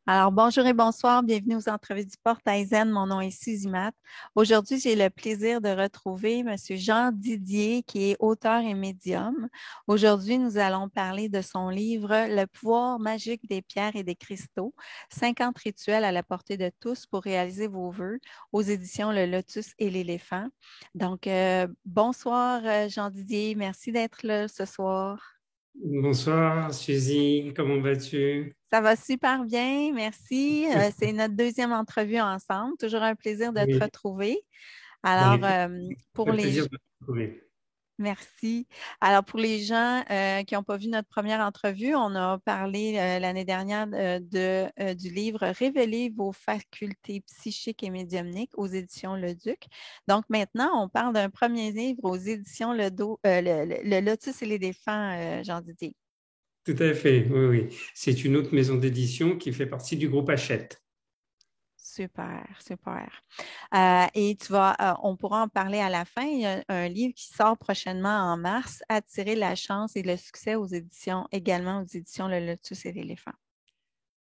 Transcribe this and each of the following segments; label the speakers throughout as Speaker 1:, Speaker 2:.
Speaker 1: Alors, bonjour et bonsoir, bienvenue aux entrevues du Portail. Mon nom est Suzy Matt. Aujourd'hui, j'ai le plaisir de retrouver M. Jean Didier, qui est auteur et médium. Aujourd'hui, nous allons parler de son livre Le pouvoir magique des pierres et des cristaux, 50 rituels à la portée de tous pour réaliser vos vœux, aux éditions Le Lotus et l'éléphant. Donc, bonsoir Jean Didier, merci d'être là ce soir.
Speaker 2: Bonsoir, Suzy, comment vas-tu?
Speaker 1: Ça va super bien, merci. C'est notre deuxième entrevue ensemble. Toujours un plaisir de te
Speaker 2: Oui,
Speaker 1: retrouver.
Speaker 2: ben,
Speaker 1: Alors,
Speaker 2: écoute,
Speaker 1: pour
Speaker 2: le
Speaker 1: les
Speaker 2: plaisir de te retrouver.
Speaker 1: merci. Alors, pour les gens qui n'ont pas vu notre première entrevue, on a parlé l'année dernière du livre Révéler vos facultés psychiques et médiumniques aux éditions Le Duc. Donc, maintenant, on parle d'un premier livre aux éditions Le Lotus et l'éléphant, Jean Didier.
Speaker 2: Tout à fait, oui, oui. C'est une autre maison d'édition qui fait partie du groupe Hachette.
Speaker 1: Super, super. Et on pourra en parler à la fin. Il y a un livre qui sort prochainement en mars, Attirer la chance et le succès aux éditions, également aux éditions Le Lotus et l'éléphant.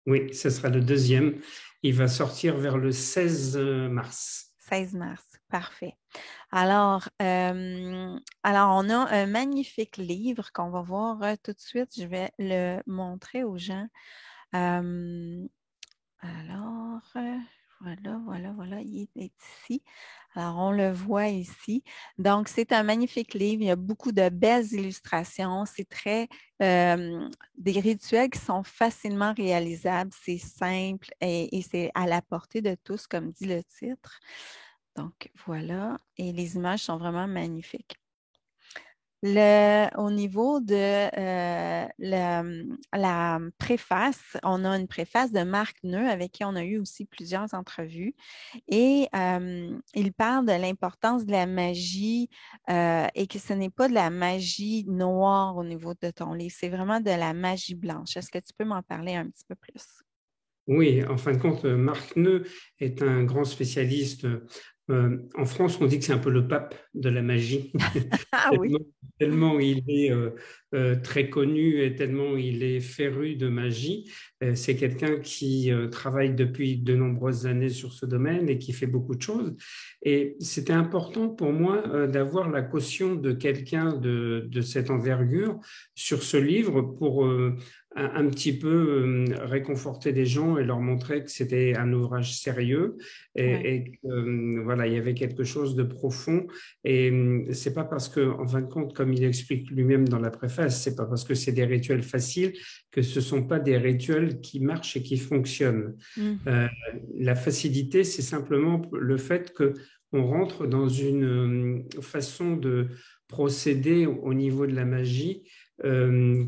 Speaker 2: Oui, ce sera le deuxième. Il va sortir vers le 16 mars.
Speaker 1: 16 mars, parfait. Alors, on a un magnifique livre qu'on va voir tout de suite. Je vais le montrer aux gens. Euh, Alors, voilà, il est ici. Alors, on le voit ici. Donc, c'est un magnifique livre. Il y a beaucoup de belles illustrations. C'est des rituels qui sont facilement réalisables. C'est simple et c'est à la portée de tous, comme dit le titre. Donc, voilà. Et les images sont vraiment magnifiques. Au niveau de la préface, on a une préface de Marc Neu avec qui on a eu aussi plusieurs entrevues et il parle de l'importance de la magie et que ce n'est pas de la magie noire au niveau de ton livre, c'est vraiment de la magie blanche. Est-ce que tu peux m'en parler un petit peu plus?
Speaker 2: Oui, en fin de compte, Marc Neu est un grand spécialiste. En France, on dit que c'est un peu le pape de la magie,
Speaker 1: Ah oui.
Speaker 2: tellement, tellement il est très connu et tellement il est féru de magie. C'est quelqu'un qui travaille depuis de nombreuses années sur ce domaine et qui fait beaucoup de choses. Et c'était important pour moi d'avoir la caution de quelqu'un de cette envergure sur ce livre pour un petit peu réconforter les gens et leur montrer que c'était un ouvrage sérieux
Speaker 1: Ouais.
Speaker 2: et que, voilà, il y avait quelque chose de profond. Et c'est pas parce que, en fin de compte, comme il explique lui-même dans la préface, c'est pas parce que c'est des rituels faciles que ce sont pas des rituels qui marchent et qui fonctionnent.
Speaker 1: Mhm.
Speaker 2: Euh, la facilité, c'est simplement le fait que on rentre dans une façon de procéder au niveau de la magie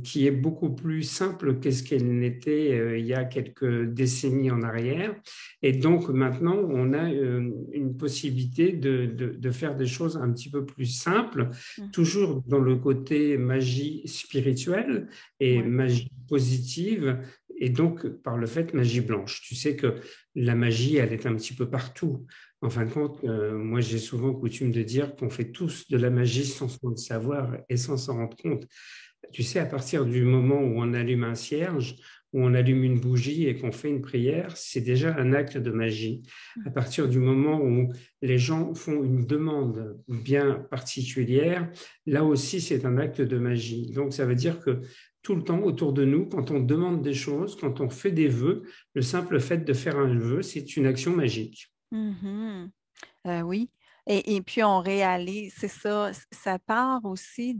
Speaker 2: qui est beaucoup plus simple que ce qu'elle n'était il y a quelques décennies en arrière. Et donc maintenant, on a une possibilité de faire des choses un petit peu plus simples,
Speaker 1: Mhm.
Speaker 2: toujours dans le côté magie spirituelle et
Speaker 1: Ouais.
Speaker 2: magie positive. Et donc, par le fait, magie blanche. Tu sais que la magie, elle est un petit peu partout. En fin de compte, moi, j'ai souvent coutume de dire qu'on fait tous de la magie sans le savoir et sans s'en rendre compte. Tu sais, à partir du moment où on allume un cierge, où on allume une bougie et qu'on fait une prière, c'est déjà un acte de magie. À partir du moment où les gens font une demande bien particulière, là aussi, c'est un acte de magie. Donc, ça veut dire que tout le temps autour de nous, quand on demande des choses, quand on fait des vœux, le simple fait de faire un vœu, c'est une action magique.
Speaker 1: Mhm. Oui. Et puis on réalise, c'est ça, ça part aussi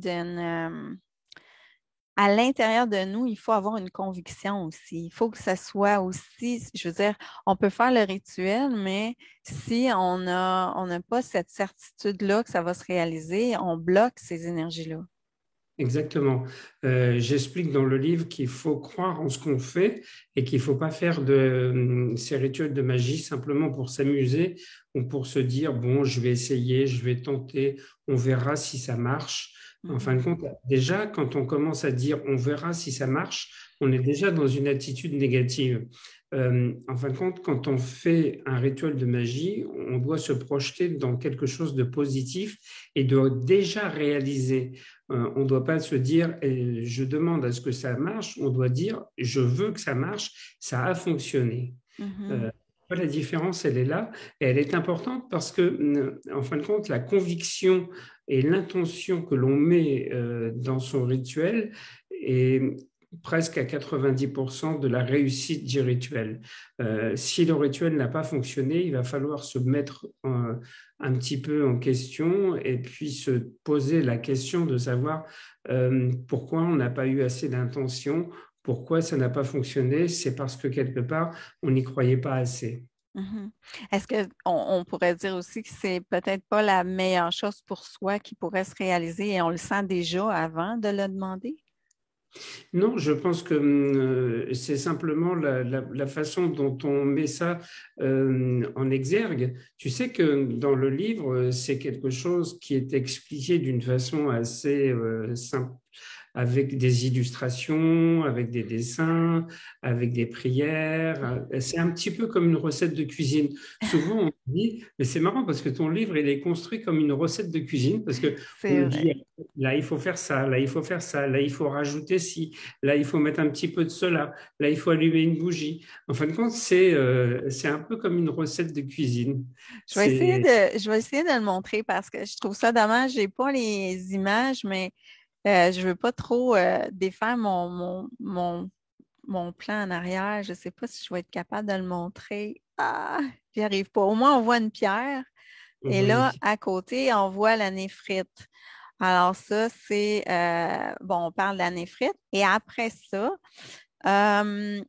Speaker 1: à l'intérieur de nous, il faut avoir une conviction aussi. Il faut que ça soit aussi, je veux dire, on peut faire le rituel, mais si on n'a pas cette certitude-là que ça va se réaliser, on bloque ces énergies-là.
Speaker 2: Exactement. J'explique dans le livre qu'il faut croire en ce qu'on fait et qu'il ne faut pas faire ces rituels de magie simplement pour s'amuser ou pour se dire, bon, je vais essayer, je vais tenter, on verra si ça marche. En fin de
Speaker 1: Mhm.
Speaker 2: compte, déjà, quand on commence à dire on verra si ça marche, on est déjà dans une attitude négative. En fin de compte, quand on fait un rituel de magie, on doit se projeter dans quelque chose de positif et doit déjà réaliser. On ne doit pas se dire je demande à ce que ça marche, on doit dire je veux que ça marche, ça a fonctionné.
Speaker 1: Mhm.
Speaker 2: Euh, la différence, elle est là et elle est importante parce que, en fin de compte, la conviction et l'intention que l'on met dans son rituel est presque à 90% de la réussite du rituel. Si le rituel n'a pas fonctionné, il va falloir se mettre un petit peu en question et puis se poser la question de savoir pourquoi on n'a pas eu assez d'intention, pourquoi ça n'a pas fonctionné. C'est parce que quelque part, on n'y croyait pas assez.
Speaker 1: Mhm. Est-ce qu'on pourrait dire aussi que c'est peut-être pas la meilleure chose pour soi qui pourrait se réaliser et on le sent déjà avant de le demander?
Speaker 2: Non, je pense que c'est simplement la façon dont on met ça en exergue. Tu sais que dans le livre, c'est quelque chose qui est expliqué d'une façon assez simple, avec des illustrations, avec des dessins, avec des prières. C'est un petit peu comme une recette de cuisine. Souvent, on dit, mais c'est marrant parce que ton livre, il est construit comme une recette de cuisine parce que on
Speaker 1: C'est
Speaker 2: nous dit,
Speaker 1: vrai.
Speaker 2: là, il faut faire ça, là, il faut faire ça, là, il faut rajouter ci, là, il faut mettre un petit peu de cela, là, il faut allumer une bougie. En fin de compte, c'est un peu comme une recette de cuisine. C'est
Speaker 1: Je vais essayer de le montrer parce que je trouve ça dommage. J'ai pas les images, mais je veux pas trop défaire mon plan en arrière. Je sais pas si je vais être capable de le montrer. Ah, j'y arrive pas. Au moins, on voit une pierre et là,
Speaker 2: oui.
Speaker 1: à côté, on voit la néphrite. Alors ça, c'est, bon, on parle de la néphrite. Et après ça,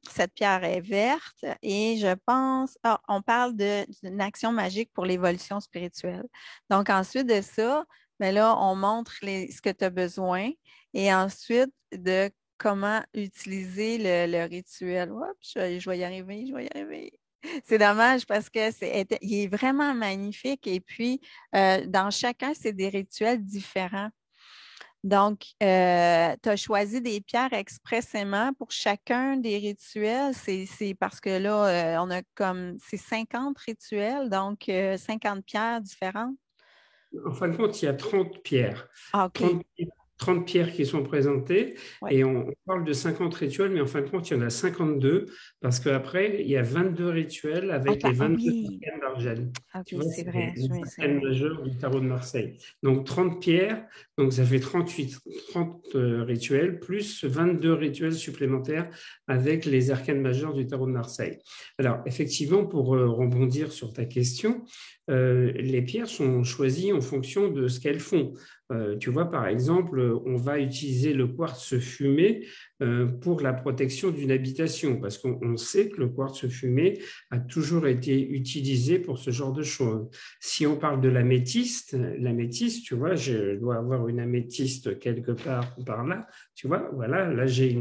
Speaker 1: cette pierre est verte et je pense, on parle d'une action magique pour l'évolution spirituelle. Donc, ensuite de ça, ben là, on montre ce que tu as besoin et ensuite de comment utiliser le rituel. Oups, je vais y arriver, je vais y arriver. C'est dommage parce que il est vraiment magnifique et puis dans chacun, c'est des rituels différents. Donc, tu as choisi des pierres expressément pour chacun des rituels. C'est parce que là, on a comme, c'est 50 rituels, donc 50 pierres différentes.
Speaker 2: En fin de compte, il y a 30 pierres.
Speaker 1: Ah, OK.
Speaker 2: 30, 30 pierres qui sont présentées
Speaker 1: Oui.
Speaker 2: et on parle de 50 rituels, mais en fin de compte, il y en a 52 parce qu'après, il y a 22 rituels avec les
Speaker 1: Ah
Speaker 2: 22
Speaker 1: oui.
Speaker 2: arcanes d'Argent.
Speaker 1: Ah
Speaker 2: Tu
Speaker 1: oui,
Speaker 2: vois,
Speaker 1: c'est
Speaker 2: c'est
Speaker 1: vrai.
Speaker 2: les
Speaker 1: Oui, c'est
Speaker 2: arcanes
Speaker 1: vrai.
Speaker 2: majeures du tarot de Marseille. Donc 30 pierres, donc ça fait 30 rituels, plus 22 rituels supplémentaires avec les arcanes majeures du tarot de Marseille. Alors, effectivement, pour rebondir sur ta question, les pierres sont choisies en fonction de ce qu'elles font. Tu vois, par exemple, on va utiliser le quartz fumé pour la protection d'une habitation, parce qu'on sait que le quartz fumé a toujours été utilisé pour ce genre de choses. Si on parle de l'améthyste, tu vois, je dois avoir une améthyste quelque part par là, tu vois, voilà, là j'ai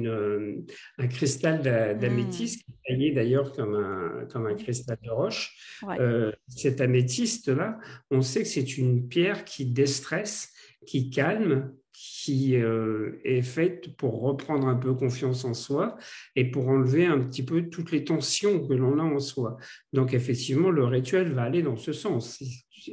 Speaker 2: un cristal
Speaker 1: Hmm.
Speaker 2: d'améthyste qui est taillé d'ailleurs comme un
Speaker 1: Oui.
Speaker 2: cristal de roche.
Speaker 1: Ouais.
Speaker 2: Cette améthyste-là, on sait que c'est une pierre qui déstresse, qui calme, qui est faite pour reprendre un peu confiance en soi et pour enlever un petit peu toutes les tensions que l'on a en soi. Donc effectivement, le rituel va aller dans ce sens.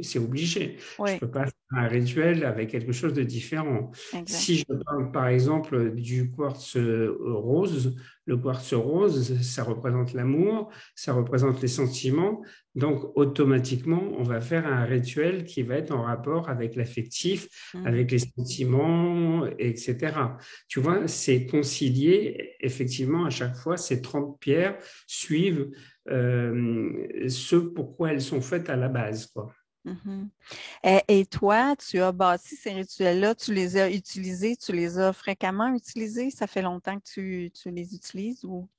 Speaker 2: C'est obligé. Je ne
Speaker 1: Oui,
Speaker 2: peux pas faire un rituel avec quelque chose de différent.
Speaker 1: exact.
Speaker 2: Si je parle par exemple du quartz rose, le quartz rose, ça représente l'amour, ça représente les sentiments. Donc, automatiquement, on va faire un rituel qui va être en rapport avec l'affectif,
Speaker 1: Mhm.
Speaker 2: avec les sentiments, etc. Tu vois, c'est concilié, effectivement, à chaque fois, ces 30 pierres suivent ce pourquoi elles sont faites à la base, quoi.
Speaker 1: Mhm. Et toi, tu as bâti ces rituels-là, tu les as utilisés, tu les as fréquemment utilisés? Ça fait longtemps que tu les utilises ou?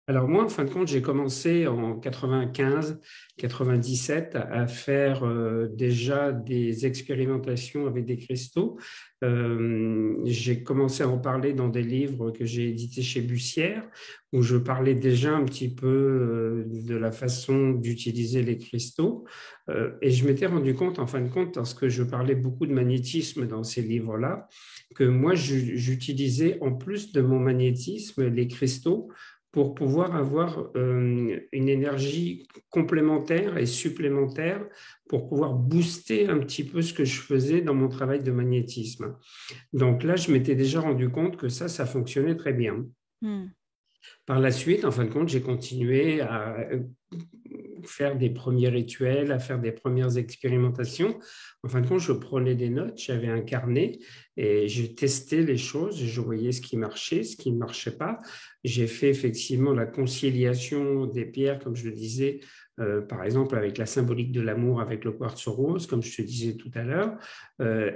Speaker 2: Alors moi, en fin de compte, j'ai commencé en 95, 97 à faire déjà des expérimentations avec des cristaux. J'ai commencé à en parler dans des livres que j'ai édités chez Bussière, où je parlais déjà un petit peu de la façon d'utiliser les cristaux. Et je m'étais rendu compte, en fin de compte, parce que je parlais beaucoup de magnétisme dans ces livres-là, que moi, j'utilisais en plus de mon magnétisme les cristaux pour pouvoir avoir une énergie complémentaire et supplémentaire pour pouvoir booster un petit peu ce que je faisais dans mon travail de magnétisme. Donc là, je m'étais déjà rendu compte que ça fonctionnait très bien.
Speaker 1: Hmm.
Speaker 2: Par la suite, en fin de compte, j'ai continué à faire des premiers rituels, à faire des premières expérimentations. En fin de compte, je prenais des notes, j'avais un carnet et j'ai testé les choses, je voyais ce qui marchait, ce qui ne marchait pas. J'ai fait effectivement la conciliation des pierres, comme je le disais, par exemple avec la symbolique de l'amour, avec le quartz rose, comme je te disais tout à l'heure,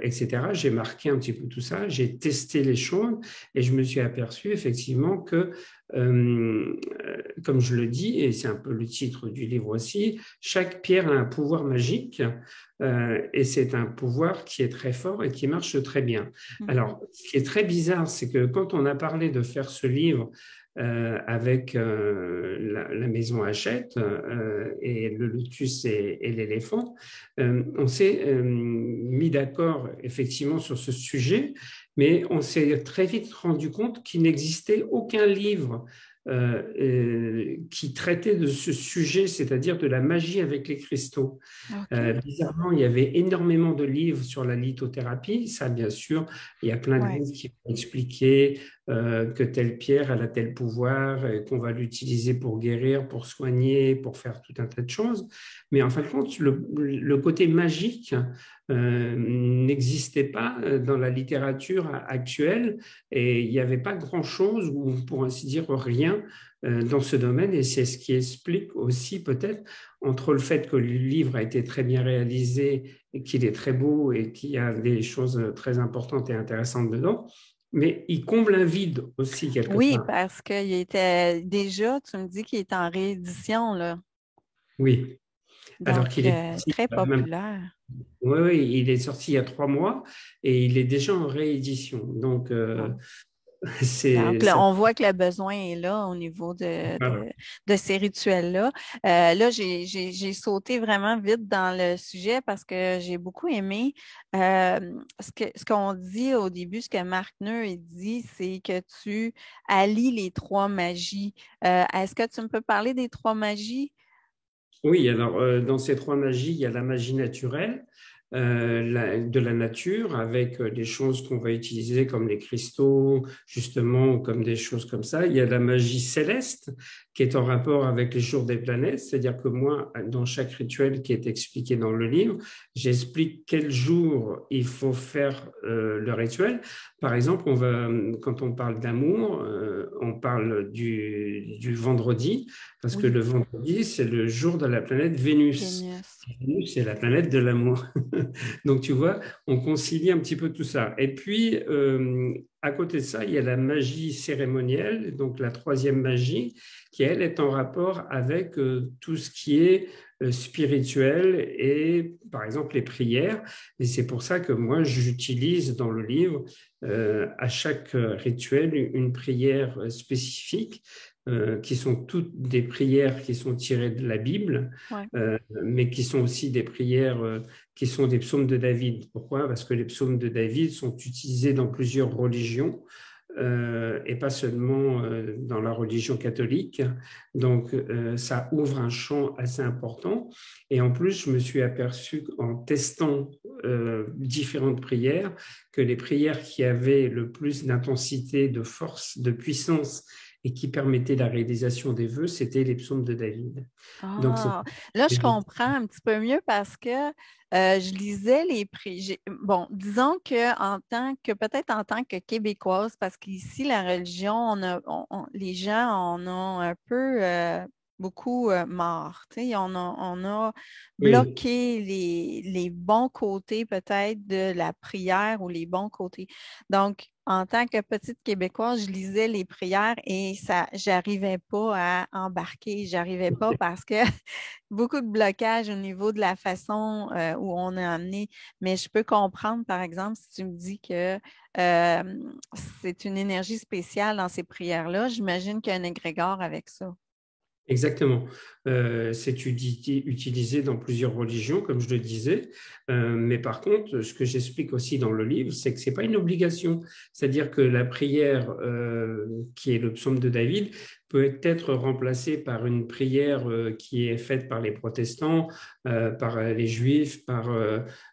Speaker 2: etc. J'ai marqué un petit peu tout ça, j'ai testé les choses et je me suis aperçu effectivement que comme je le dis, et c'est un peu le titre du livre aussi, chaque pierre a un pouvoir magique et c'est un pouvoir qui est très fort et qui marche très bien.
Speaker 1: Mhm.
Speaker 2: Alors, ce qui est très bizarre, c'est que quand on a parlé de faire ce livre avec la maison Hachette et le lotus et l'éléphant, on s'est mis d'accord effectivement sur ce sujet, mais on s'est très vite rendu compte qu'il n'existait aucun livre qui traitait de ce sujet, c'est-à-dire de la magie avec les cristaux.
Speaker 1: OK.
Speaker 2: Bizarrement, il y avait énormément de livres sur la lithothérapie. Ça, bien sûr, il y a plein de
Speaker 1: Ouais.
Speaker 2: livres qui vont expliquer que telle pierre, elle a tel pouvoir, et qu'on va l'utiliser pour guérir, pour soigner, pour faire tout un tas de choses. Mais en fin de compte, le côté magique n'existait pas dans la littérature actuelle et il n'y avait pas grand-chose, ou pour ainsi dire rien, dans ce domaine. Et c'est ce qui explique aussi peut-être entre le fait que le livre a été très bien réalisé et qu'il est très beau et qu'il y a des choses très importantes et intéressantes dedans, mais il comble un vide aussi quelque
Speaker 1: Oui,
Speaker 2: part.
Speaker 1: parce qu'il était déjà, tu me dis qu'il est en réédition, là.
Speaker 2: Oui, alors
Speaker 1: Donc,
Speaker 2: qu'il est sorti,
Speaker 1: très
Speaker 2: même,
Speaker 1: populaire.
Speaker 2: oui, oui, il est sorti il y a 3 mois et il est déjà en réédition. Donc,
Speaker 1: Bon.
Speaker 2: c'est
Speaker 1: Donc, là,
Speaker 2: ça.
Speaker 1: on voit que le besoin est là au niveau
Speaker 2: Voilà.
Speaker 1: de ces rituels-là. Là, j'ai sauté vraiment vite dans le sujet parce que j'ai beaucoup aimé ce qu'on dit au début, ce que Marc Neu il dit, c'est que tu allies les trois magies. Est-ce que tu me peux parler des trois magies?
Speaker 2: Oui, alors dans ces trois magies, il y a la magie naturelle, de la nature, avec des choses qu'on va utiliser comme les cristaux, justement, ou comme des choses comme ça. Il y a la magie céleste, qui est en rapport avec les jours des planètes, c'est-à-dire que moi, dans chaque rituel qui est expliqué dans le livre, j'explique quel jour il faut faire le rituel. Par exemple, quand on parle d'amour, on parle du vendredi, parce que
Speaker 1: Oui,
Speaker 2: le vendredi, c'est le jour de la planète Vénus.
Speaker 1: Vénus.
Speaker 2: Vénus, c'est la planète de l'amour. Donc, tu vois, on concilie un petit peu tout ça. Et puis, à côté de ça, il y a la magie cérémonielle, donc la troisième magie, qui, elle, est en rapport avec tout ce qui est spirituel et, par exemple, les prières. Et c'est pour ça que moi, j'utilise dans le livre, à chaque rituel, une prière spécifique qui sont toutes des prières qui sont tirées de la Bible,
Speaker 1: Ouais.
Speaker 2: mais qui sont aussi des prières qui sont des psaumes de David. Pourquoi? Parce que les psaumes de David sont utilisés dans plusieurs religions. Et pas seulement dans la religion catholique. Donc, ça ouvre un champ assez important. Et en plus, je me suis aperçu en testant différentes prières que les prières qui avaient le plus d'intensité, de force, de puissance et qui permettaient la réalisation des vœux, c'était les psaumes de David. Donc, c'est
Speaker 1: Ah, là, je comprends un petit peu mieux parce que je lisais les prix. Bon, disons que peut-être en tant que Québécoise, parce qu'ici, la religion, les gens en ont un peu. beaucoup morts. On a
Speaker 2: Oui,
Speaker 1: bloqué les bons côtés peut-être de la prière ou les bons côtés. Donc, en tant que petite Québécoise, je lisais les prières et ça, j'arrivais pas à embarquer. J'arrivais pas parce que beaucoup de blocages au niveau de la façon où on est amené. Mais je peux comprendre, par exemple, si tu me dis que c'est une énergie spéciale dans ces prières-là, j'imagine qu'il y a un égrégore avec ça.
Speaker 2: exactement. C'est utilisé dans plusieurs religions, comme je le disais. Mais par contre, ce que j'explique aussi dans le livre, c'est que ce n'est pas une obligation. C'est-à-dire que la prière, qui est le psaume de David, peut être remplacée par une prière qui est faite par les protestants, par les juifs, par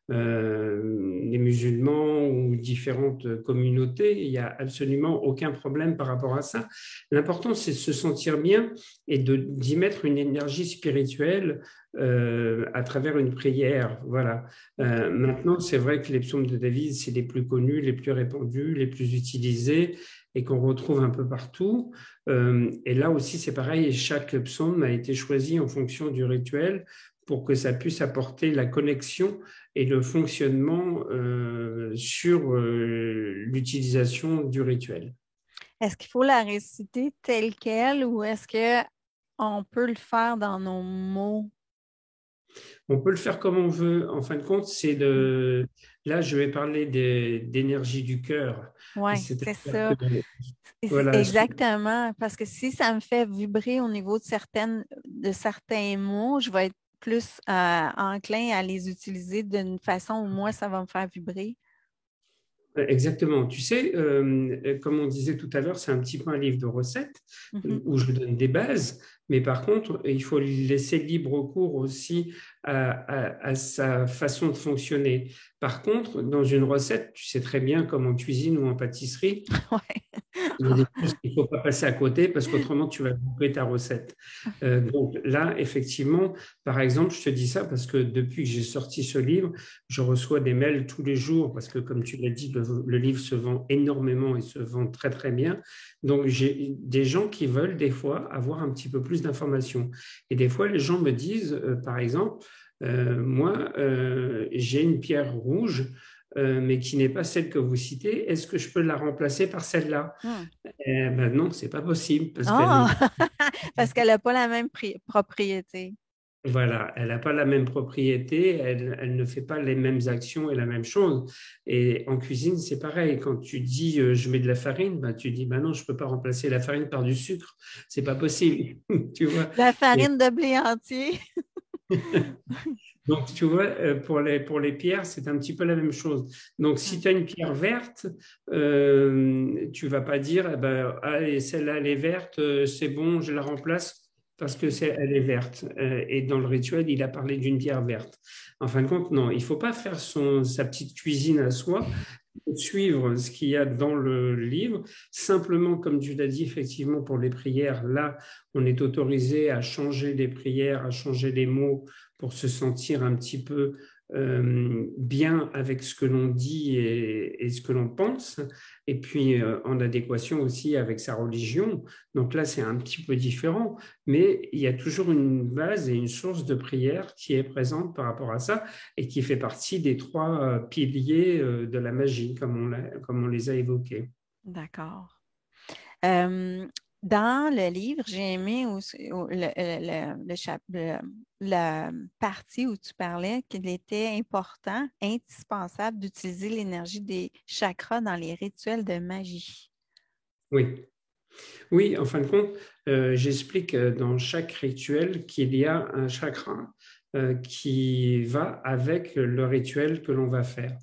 Speaker 2: les musulmans ou différentes communautés. Il n'y a absolument aucun problème par rapport à ça. L'important, c'est de se sentir bien et d'y mettre une énergie spirituelle à travers une prière. Voilà. Maintenant, c'est vrai que les psaumes de David, c'est les plus connus, les plus répandus, les plus utilisés et qu'on retrouve un peu partout. Et là aussi, c'est pareil, chaque psaume a été choisi en fonction du rituel pour que ça puisse apporter la connexion et le fonctionnement sur l'utilisation du rituel.
Speaker 1: Est-ce qu'il faut la réciter telle qu'elle ou est-ce qu'on peut le faire dans nos mots?
Speaker 2: On peut le faire comme on veut. En fin de compte, là, je vais parler d'énergie du cœur.
Speaker 1: Oui, c'est
Speaker 2: C'est-à-dire que,
Speaker 1: ça.
Speaker 2: voilà,
Speaker 1: Exactement. Parce que si ça me fait vibrer au niveau de certains mots, je vais être plus enclin à les utiliser d'une façon où moi, ça va me faire vibrer.
Speaker 2: exactement. Tu sais, comme on disait tout à l'heure, c'est un petit peu un livre de recettes
Speaker 1: Mhm.
Speaker 2: où je donne des bases, mais par contre, il faut lui laisser libre cours aussi à sa façon de fonctionner. Par contre, dans une recette, tu sais très bien, comme en cuisine ou en pâtisserie,
Speaker 1: Ouais.
Speaker 2: il y a des choses qu'il ne faut pas passer à côté parce qu'autrement, tu vas couper ta recette. Donc là, effectivement, par exemple, je te dis ça parce que depuis que j'ai sorti ce livre, je reçois des mails tous les jours parce que, comme tu l'as dit, le livre se vend énormément et se vend très, très bien. Donc, j'ai des gens qui veulent des fois avoir un petit peu plus d'informations. Et des fois, les gens me disent, par exemple, moi, j'ai une pierre rouge mais qui n'est pas celle que vous citez, est-ce que je peux la remplacer par celle-là?
Speaker 1: Hmm.
Speaker 2: Ben non, c'est pas possible parce
Speaker 1: Ah!
Speaker 2: qu'elle
Speaker 1: Parce qu'elle n'a pas la même propriété.
Speaker 2: voilà, elle n'a pas la même propriété, elle ne fait pas les mêmes actions et la même chose. Et en cuisine, c'est pareil. Quand tu dis je mets de la farine, ben, tu dis ben non, je peux pas remplacer la farine par du sucre, c'est pas possible, tu vois.
Speaker 1: La
Speaker 2: Et
Speaker 1: farine de blé entier.
Speaker 2: donc, tu vois, pour les pierres, c'est un petit peu la même chose. Donc, si
Speaker 1: Hmm.
Speaker 2: tu as une pierre verte, tu vas pas dire, eh ben, ah, et celle-là, elle est verte, c'est bon, je la remplace parce que elle est verte. Et dans le rituel, il a parlé d'une pierre verte. En fin de compte, non, il faut pas faire sa petite cuisine à soi, suivre ce qu'il y a dans le livre. Simplement, comme tu l'as dit, effectivement, pour les prières, là, on est autorisé à changer les prières, à changer les mots pour se sentir un petit peu bien avec ce que l'on dit et ce que l'on pense, et puis en adéquation aussi avec sa religion. Donc là, c'est un petit peu différent, mais il y a toujours une base et une source de prière qui est présente par rapport à ça et qui fait partie des trois piliers de la magie, comme on les a évoqués.
Speaker 1: D'accord. Euh, Dans le livre, j'ai aimé aussi, la partie où tu parlais qu'il était important, indispensable d'utiliser l'énergie des chakras dans les rituels de magie.
Speaker 2: Oui. Oui, en fin de compte, j'explique dans chaque rituel qu'il y a un chakra qui va avec le rituel que l'on va faire.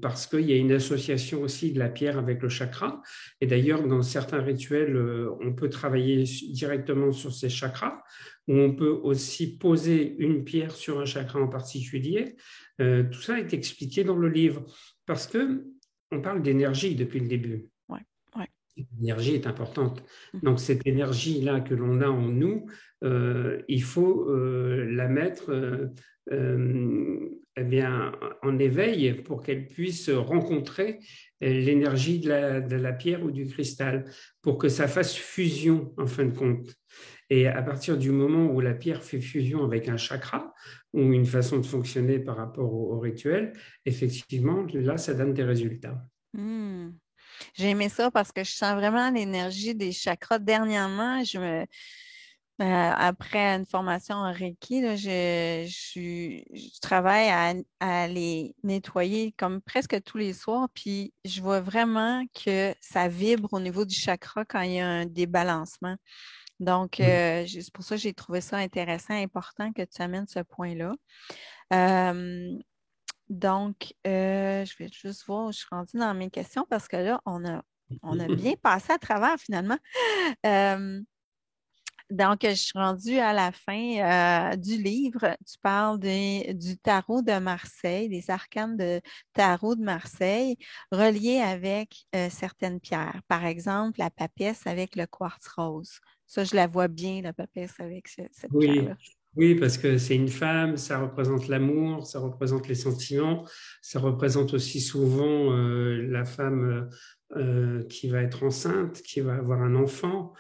Speaker 2: Parce qu'il y a une association aussi de la pierre avec le chakra. Et d'ailleurs, dans certains rituels, on peut travailler directement sur ces chakras, ou on peut aussi poser une pierre sur un chakra en particulier. Tout ça est expliqué dans le livre, parce que on parle d'énergie depuis le début.
Speaker 1: Ouais, ouais.
Speaker 2: L'énergie est importante.
Speaker 1: Mhm.
Speaker 2: Donc, cette énergie-là que l'on a en nous, il faut la mettre eh bien, en éveil pour qu'elle puisse rencontrer l'énergie de la pierre ou du cristal, pour que ça fasse fusion, en fin de compte. Et à partir du moment où la pierre fait fusion avec un chakra ou une façon de fonctionner par rapport au rituel, effectivement, là, ça donne des résultats.
Speaker 1: Hmm. J'ai aimé ça parce que je sens vraiment l'énergie des chakras. Dernièrement, après une formation en Reiki, là, je travaille à les nettoyer comme presque tous les soirs, puis je vois vraiment que ça vibre au niveau du chakra quand il y a un débalancement. Donc, c'est pour ça que j'ai trouvé ça intéressant, important que tu amènes ce point-là. Euh, donc, je vais juste voir où je suis rendue dans mes questions parce que là, on a bien passé à travers finalement. Euh, donc, je suis rendue à la fin du livre. Tu parles du tarot de Marseille, des arcanes de tarot de Marseille, reliés avec certaines pierres. Par exemple, la papesse avec le quartz rose. Ça, je la vois bien, la papesse avec cette
Speaker 2: Oui,
Speaker 1: pierre-là.
Speaker 2: oui, parce que c'est une femme, ça représente l'amour, ça représente les sentiments, ça représente aussi souvent la femme qui va être enceinte, qui va avoir un enfant,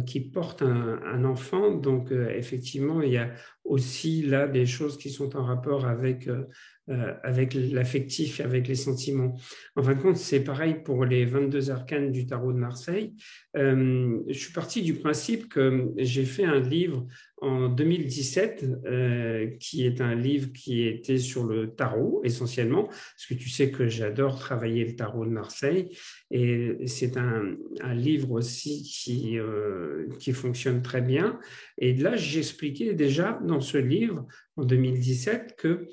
Speaker 2: qui porte un enfant. Donc, effectivement, il y a aussi là des choses qui sont en rapport avec l'affectif et avec les sentiments. En fin de compte, c'est pareil pour les 22 arcanes du tarot de Marseille. Je suis parti du principe que j'ai fait un livre en 2017, qui est un livre qui était sur le tarot essentiellement, parce que tu sais que j'adore travailler le tarot de Marseille, et c'est un livre aussi qui fonctionne très bien. Et là, j'expliquais déjà dans ce livre, en 2017, que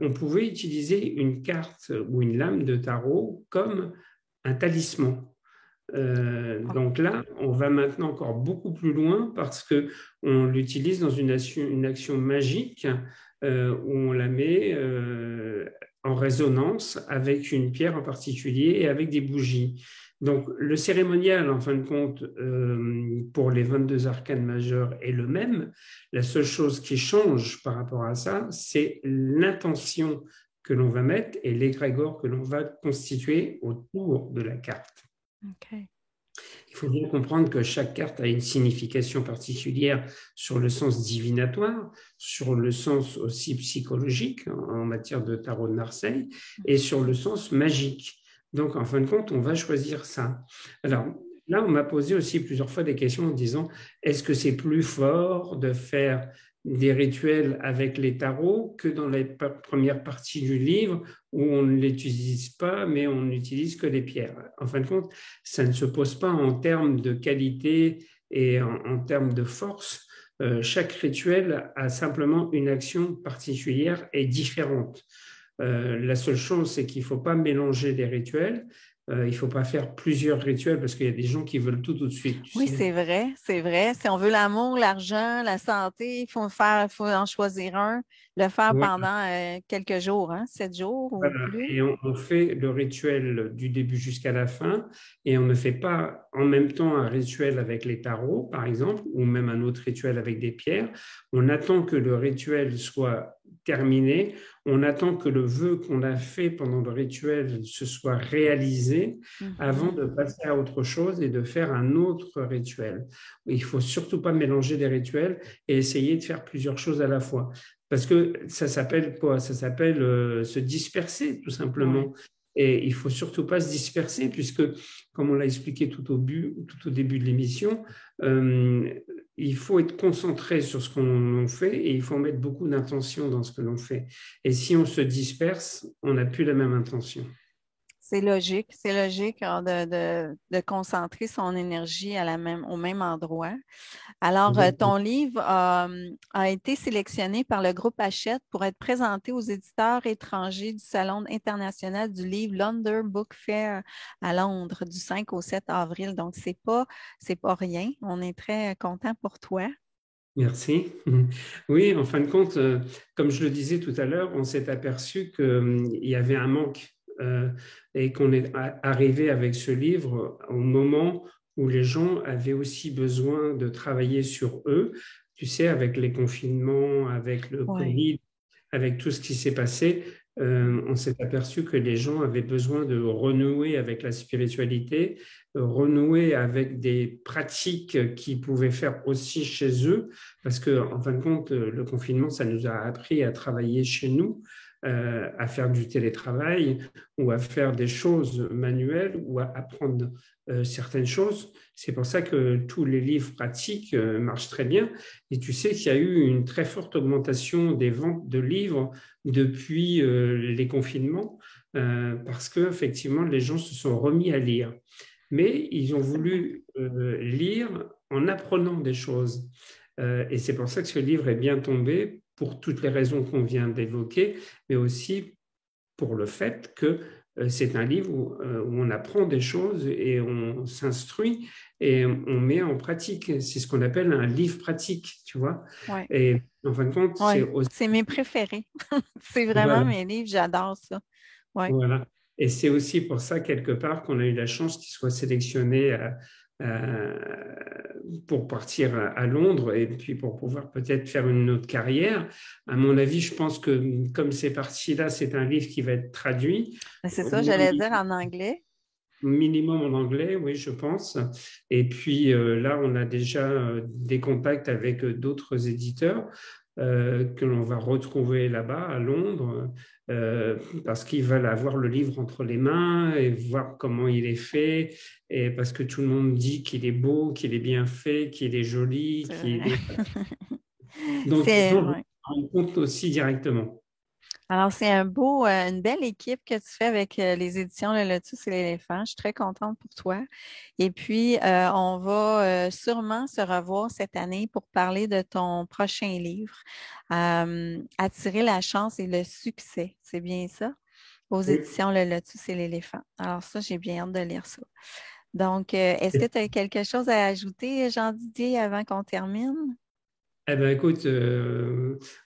Speaker 2: on pouvait utiliser une carte ou une lame de tarot comme un talisman. Donc là, on va maintenant encore beaucoup plus loin parce que on l'utilise dans une action magique où on la met en résonance avec une pierre en particulier et avec des bougies. Donc le cérémonial, en fin de compte, pour les 22 arcanes majeures est le même. La seule chose qui change par rapport à ça, c'est l'intention que l'on va mettre et l'égrégore que l'on va constituer autour de la carte.
Speaker 1: OK.
Speaker 2: Il faut bien comprendre que chaque carte a une signification particulière sur le sens divinatoire, sur le sens aussi psychologique en matière de tarot de Marseille et sur le sens magique. Donc, en fin de compte, on va choisir ça. Alors, là, on m'a posé aussi plusieurs fois des questions en disant, est-ce que c'est plus fort de faire des rituels avec les tarots que dans les premières parties du livre où on ne l'utilise pas, mais on n'utilise que les pierres. En fin de compte, ça ne se pose pas en termes de qualité et en termes de force. Chaque rituel a simplement une action particulière et différente. La seule chose, c'est qu'il ne faut pas mélanger les rituels. Il ne faut pas faire plusieurs rituels parce qu'il y a des gens qui veulent tout de suite, tu
Speaker 1: Oui,
Speaker 2: sais.
Speaker 1: c'est vrai, c'est vrai. Si on veut l'amour, l'argent, la santé, faut en choisir un, le faire
Speaker 2: Ouais.
Speaker 1: pendant quelques jours, hein, 7 jours ou
Speaker 2: Voilà.
Speaker 1: plus.
Speaker 2: Et on fait le rituel du début jusqu'à la fin et on ne fait pas en même temps un rituel avec les tarots, par exemple, ou même un autre rituel avec des pierres. On attend que le rituel soit terminé, on attend que le vœu qu'on a fait pendant le rituel se soit réalisé avant
Speaker 1: Mhm.
Speaker 2: de passer à autre chose et de faire un autre rituel. Il faut surtout pas mélanger des rituels et essayer de faire plusieurs choses à la fois. Parce que ça s'appelle quoi? Ça s'appelle se disperser, tout
Speaker 1: Ouais.
Speaker 2: simplement. Et il faut surtout pas se disperser, puisque, comme on l'a expliqué tout au début de l'émission, euh, il faut être concentré sur ce qu'on fait et il faut mettre beaucoup d'intention dans ce que l'on fait. Et si on se disperse, on n'a plus la même intention.
Speaker 1: C'est logique hein, de concentrer son énergie au même endroit. Alors,
Speaker 2: Exactement.
Speaker 1: ton livre a été sélectionné par le groupe Hachette pour être présenté aux éditeurs étrangers du Salon international du livre London Book Fair à Londres du 5 au 7 avril. Donc, c'est pas rien. On est très content pour toi.
Speaker 2: Merci. Oui, en fin de compte, comme je le disais tout à l'heure, on s'est aperçu qu'il y avait un manque et qu'on est arrivé avec ce livre au moment où les gens avaient aussi besoin de travailler sur eux. Tu sais, avec les confinements, avec le
Speaker 1: Oui.
Speaker 2: Covid, avec tout ce qui s'est passé, on s'est aperçu que les gens avaient besoin de renouer avec la spiritualité, renouer avec des pratiques qu'ils pouvaient faire aussi chez eux, parce que en fin de compte, le confinement, ça nous a appris à travailler chez nous, à faire du télétravail ou à faire des choses manuelles ou à apprendre certaines choses. C'est pour ça que tous les livres pratiques marchent très bien. Et tu sais qu'il y a eu une très forte augmentation des ventes de livres depuis les confinements, parce que effectivement, les gens se sont remis à lire. Mais ils ont voulu lire en apprenant des choses. Et c'est pour ça que ce livre est bien tombé, pour toutes les raisons qu'on vient d'évoquer, mais aussi pour le fait que c'est un livre où on apprend des choses et on s'instruit et on met en pratique. C'est ce qu'on appelle un livre pratique, tu vois.
Speaker 1: Ouais.
Speaker 2: Et en fin de compte, c'est
Speaker 1: Ouais.
Speaker 2: aussi...
Speaker 1: C'est mes préférés. C'est vraiment
Speaker 2: Voilà,
Speaker 1: mes livres, j'adore ça. Ouais.
Speaker 2: voilà. Et c'est aussi pour ça, quelque part, qu'on a eu la chance qu'il soit sélectionné pour partir à Londres et puis pour pouvoir peut-être faire une autre carrière. À mon avis, je pense que comme c'est parti là, c'est un livre qui va être traduit,
Speaker 1: C'est
Speaker 2: au
Speaker 1: ça,
Speaker 2: moins
Speaker 1: j'allais dire en anglais.
Speaker 2: minimum en anglais, oui, je pense. Et puis là, on a déjà des contacts avec d'autres éditeurs que l'on va retrouver là-bas à Londres, parce qu'ils veulent avoir le livre entre les mains et voir comment il est fait, et parce que tout le monde dit qu'il est beau, qu'il est bien fait, qu'il est joli,
Speaker 1: C'est
Speaker 2: qu'il
Speaker 1: vrai.
Speaker 2: est... Donc, ils
Speaker 1: C'est,
Speaker 2: vont
Speaker 1: ouais.
Speaker 2: rendre compte aussi directement.
Speaker 1: Alors, c'est une belle équipe que tu fais avec les éditions Le Lotus et l'éléphant. Je suis très contente pour toi. Et puis, on va sûrement se revoir cette année pour parler de ton prochain livre, Attirer la chance et le succès. C'est bien ça? Aux
Speaker 2: Oui.
Speaker 1: éditions Le Lotus et l'éléphant. Alors ça, j'ai bien hâte de lire ça. Donc, est-ce que tu as quelque chose à ajouter, Jean-Didier, avant qu'on termine?
Speaker 2: Eh ben, écoute,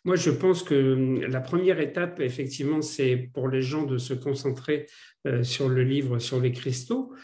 Speaker 2: moi je pense que la première étape, effectivement, c'est pour les gens de se concentrer sur le livre sur les cristaux,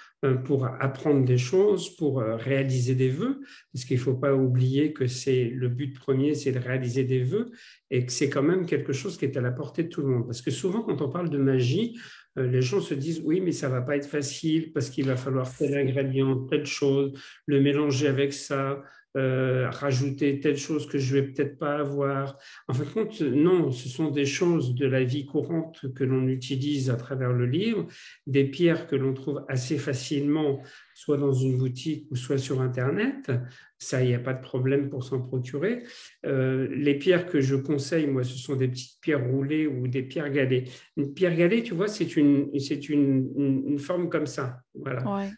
Speaker 2: pour apprendre des choses, pour réaliser des vœux, parce qu'il ne faut pas oublier que c'est le but premier, c'est de réaliser des vœux, et que c'est quand même quelque chose qui est à la portée de tout le monde. Parce que souvent, quand on parle de magie, les gens se disent oui, mais ça ne va pas être facile parce qu'il va falloir tel ingrédient, telle chose, le mélanger avec ça, rajouter telle chose que je vais peut-être pas avoir. En fin de compte, non, ce sont des choses de la vie courante que l'on utilise à travers le livre, des pierres que l'on trouve assez facilement, soit dans une boutique ou soit sur Internet. Ça, il n'y a pas de problème pour s'en procurer. Les pierres que je conseille, moi, ce sont des petites pierres roulées ou des pierres galets. Une pierre galet, tu vois, c'est une forme comme ça. Voilà.
Speaker 1: Oui.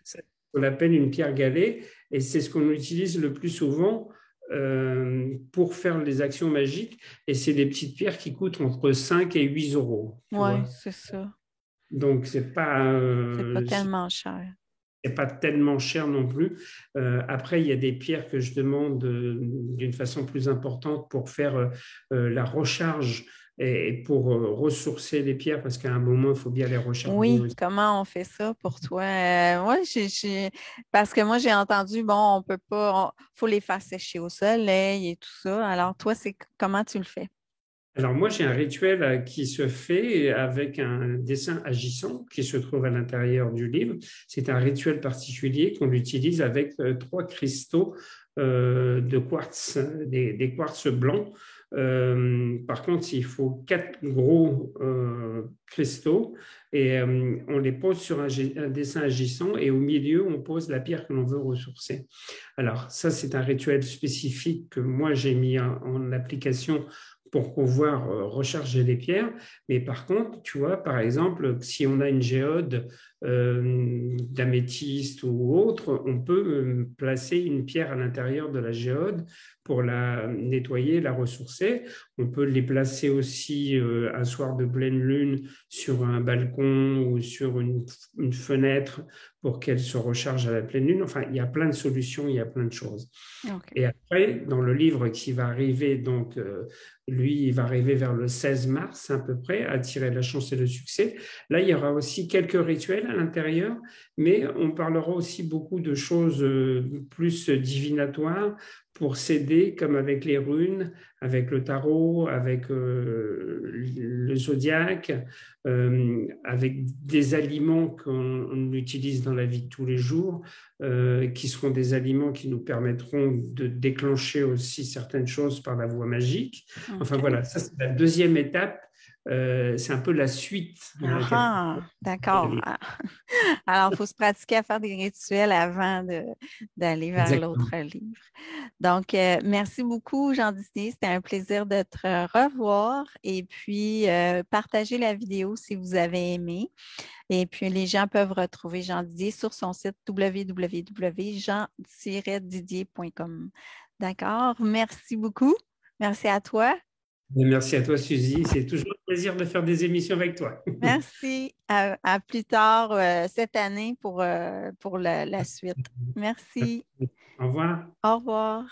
Speaker 2: On appelle une pierre galet, et c'est ce qu'on utilise le plus souvent pour faire les actions magiques. Et c'est des petites pierres qui coûtent entre 5 et 8 euros, tu
Speaker 1: Oui,
Speaker 2: vois.
Speaker 1: c'est ça.
Speaker 2: Donc,
Speaker 1: C'est pas tellement cher.
Speaker 2: c'est pas tellement cher non plus. Après, il y a des pierres que je demande d'une façon plus importante pour faire la recharge et pour ressourcer les pierres, parce qu'à un moment, il faut bien les recharger
Speaker 1: Oui,
Speaker 2: aussi.
Speaker 1: comment on fait ça pour toi? Moi, parce que moi, j'ai entendu, bon, on peut pas, faut les faire sécher au soleil et tout ça. Alors, toi, comment tu le fais?
Speaker 2: Alors moi, j'ai un rituel qui se fait avec un dessin agissant qui se trouve à l'intérieur du livre. C'est un rituel particulier qu'on utilise avec 3 cristaux de quartz, des quartz blancs. Par contre, il faut 4 gros cristaux et on les pose sur un dessin agissant, et au milieu, on pose la pierre que l'on veut ressourcer. Alors ça, c'est un rituel spécifique que moi, j'ai mis en application pour pouvoir recharger les pierres. Mais par contre, tu vois, par exemple, si on a une géode d'améthyste ou autre, on peut placer une pierre à l'intérieur de la géode pour la nettoyer, la ressourcer. On peut les placer aussi un soir de pleine lune sur un balcon ou sur une fenêtre pour qu'elle se recharge à la pleine lune. Enfin, il y a plein de solutions, il y a plein de choses.
Speaker 1: OK.
Speaker 2: Et après, dans le livre qui va arriver, donc lui, il va arriver vers le 16 mars à peu près, Attirer la chance et le succès. Là, il y aura aussi quelques rituels à l'intérieur, mais on parlera aussi beaucoup de choses plus divinatoires pour s'aider, comme avec les runes, avec le tarot, avec le zodiaque, avec des aliments qu'on utilise dans la vie de tous les jours, qui seront des aliments qui nous permettront de déclencher aussi certaines choses par la voie magique. Enfin
Speaker 1: OK.
Speaker 2: voilà, ça c'est la deuxième étape. C'est un peu la suite.
Speaker 1: Ah, d'accord. Alors, il faut se pratiquer à faire des rituels avant d'aller vers
Speaker 2: Exactement.
Speaker 1: l'autre livre. Donc, merci beaucoup, Jean Disney. C'était un plaisir de te revoir. Et puis, partagez la vidéo si vous avez aimé. Et puis, les gens peuvent retrouver Jean Didier sur son site www.jean-didier.com. D'accord. Merci beaucoup. Merci à toi.
Speaker 2: Merci à toi, Suzy. C'est toujours un plaisir de faire des émissions avec toi.
Speaker 1: Merci. À plus tard cette année pour la suite. Merci.
Speaker 2: Au revoir.
Speaker 1: Au revoir.